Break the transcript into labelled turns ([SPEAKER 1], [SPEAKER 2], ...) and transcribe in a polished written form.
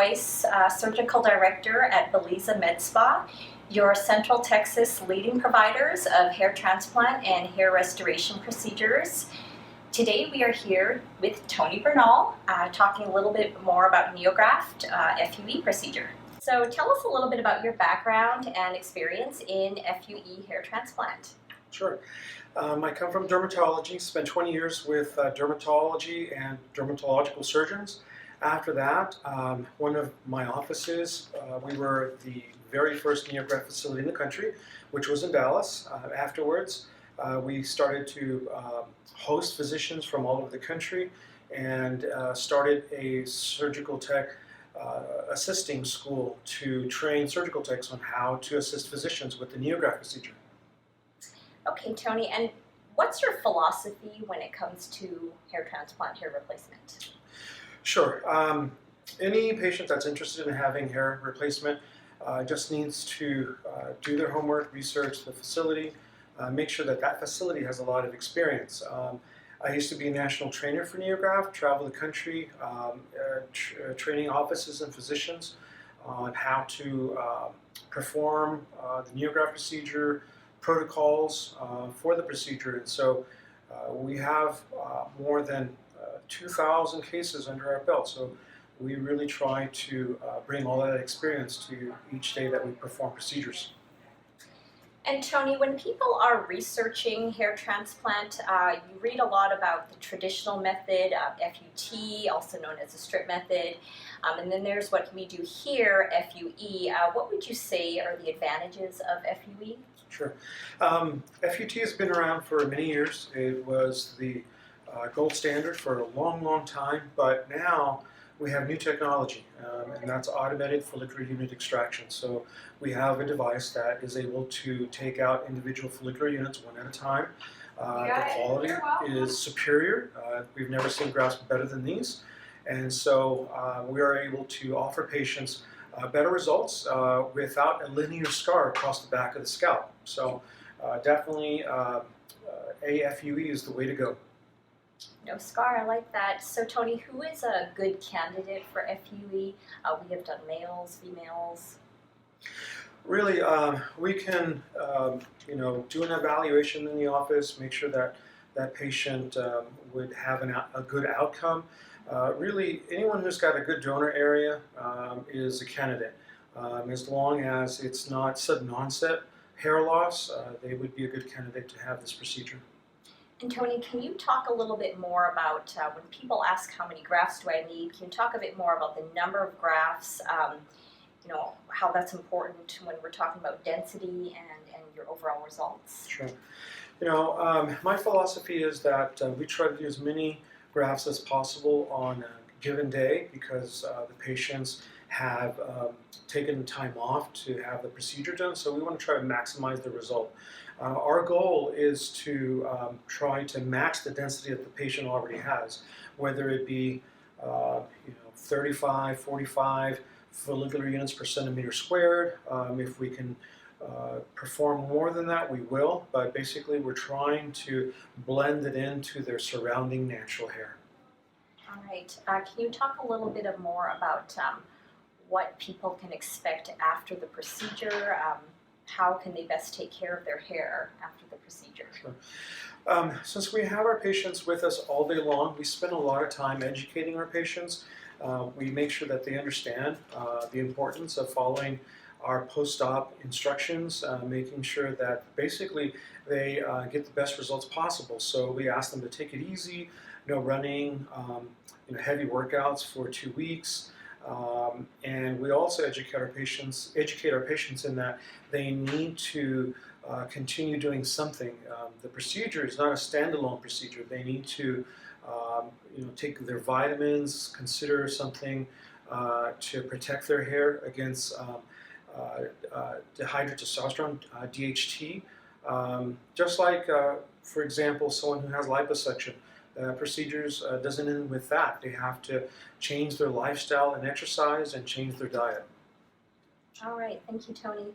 [SPEAKER 1] Joyce, Surgical Director at Beleza Medspa, your Central Texas leading providers of hair transplant and hair restoration procedures. Today we are here with Tony Bernal, talking a little bit more about Neograft FUE procedure. So tell us a little bit about your background and experience in FUE hair transplant.
[SPEAKER 2] Sure. I come from dermatology, spent 20 years with dermatology and dermatological surgeons. After that, one of my offices, we were the very first Neograft facility in the country, which was in Dallas. Afterwards, we started to host physicians from all over the country and started a surgical tech assisting school to train surgical techs on how to assist physicians with the Neograft procedure.
[SPEAKER 1] Okay, Tony, and what's your philosophy when it comes to hair transplant, hair replacement?
[SPEAKER 2] Sure. Any patient that's interested in having hair replacement just needs to do their homework, research the facility, make sure that that facility has a lot of experience. I used to be a national trainer for Neograft, travel the country, training offices and physicians on how to perform the Neograft procedure, protocols for the procedure. And so we have more than 2,000 cases under our belt. So we really try to bring all that experience to each day that we perform procedures.
[SPEAKER 1] And Tony, when people are researching hair transplant, you read a lot about the traditional method, FUT, also known as the strip method, and then there's what we do here, FUE. What would you say are the advantages of FUE?
[SPEAKER 2] Sure. FUT has been around for many years. It was the gold standard for a long, long time, but now we have new technology, and that's automated follicular unit extraction. So we have a device that is able to take out individual follicular units one at a time. The quality is superior. We've never seen grafts better than these. And so we are able to offer patients better results without a linear scar across the back of the scalp. So definitely AFUE is the way to go.
[SPEAKER 1] No scar, I like that. So Tony, who is a good candidate for FUE? We have done males, females.
[SPEAKER 2] Really, we can do an evaluation in the office, make sure that that patient would have a good outcome. Really, anyone who's got a good donor area is a candidate. As long as it's not sudden onset hair loss, they would be a good candidate to have this procedure.
[SPEAKER 1] And Tony, can you talk a little bit more about when people ask how many grafts do I need? Can you talk a bit more about the number of grafts? How that's important when we're talking about density and your overall results.
[SPEAKER 2] Sure. My philosophy is that we try to do as many grafts as possible on a given day because the patients have taken time off to have the procedure done, so we want to try to maximize the result. Our goal is to try to match the density that the patient already has, whether it be 35, 45 follicular units per centimeter squared. If we can perform more than that, we will, but basically we're trying to blend it into their surrounding natural hair.
[SPEAKER 1] All right. Can you talk a little bit more about what people can expect after the procedure? How can they best take care of their hair after the procedure?
[SPEAKER 2] Sure. Since we have our patients with us all day long, we spend a lot of time educating our patients. We make sure that they understand the importance of following our post-op instructions, making sure that basically they get the best results possible. So we ask them to take it easy, no running, heavy workouts for 2 weeks. And we also educate our patients in that they need to continue doing something. The procedure is not a standalone procedure. They need to take their vitamins, consider something to protect their hair against dihydrotestosterone, DHT. Just like, for example, someone who has liposuction. Procedures doesn't end with that. They have to change their lifestyle and exercise and change their diet.
[SPEAKER 1] All right. Thank you, Tony.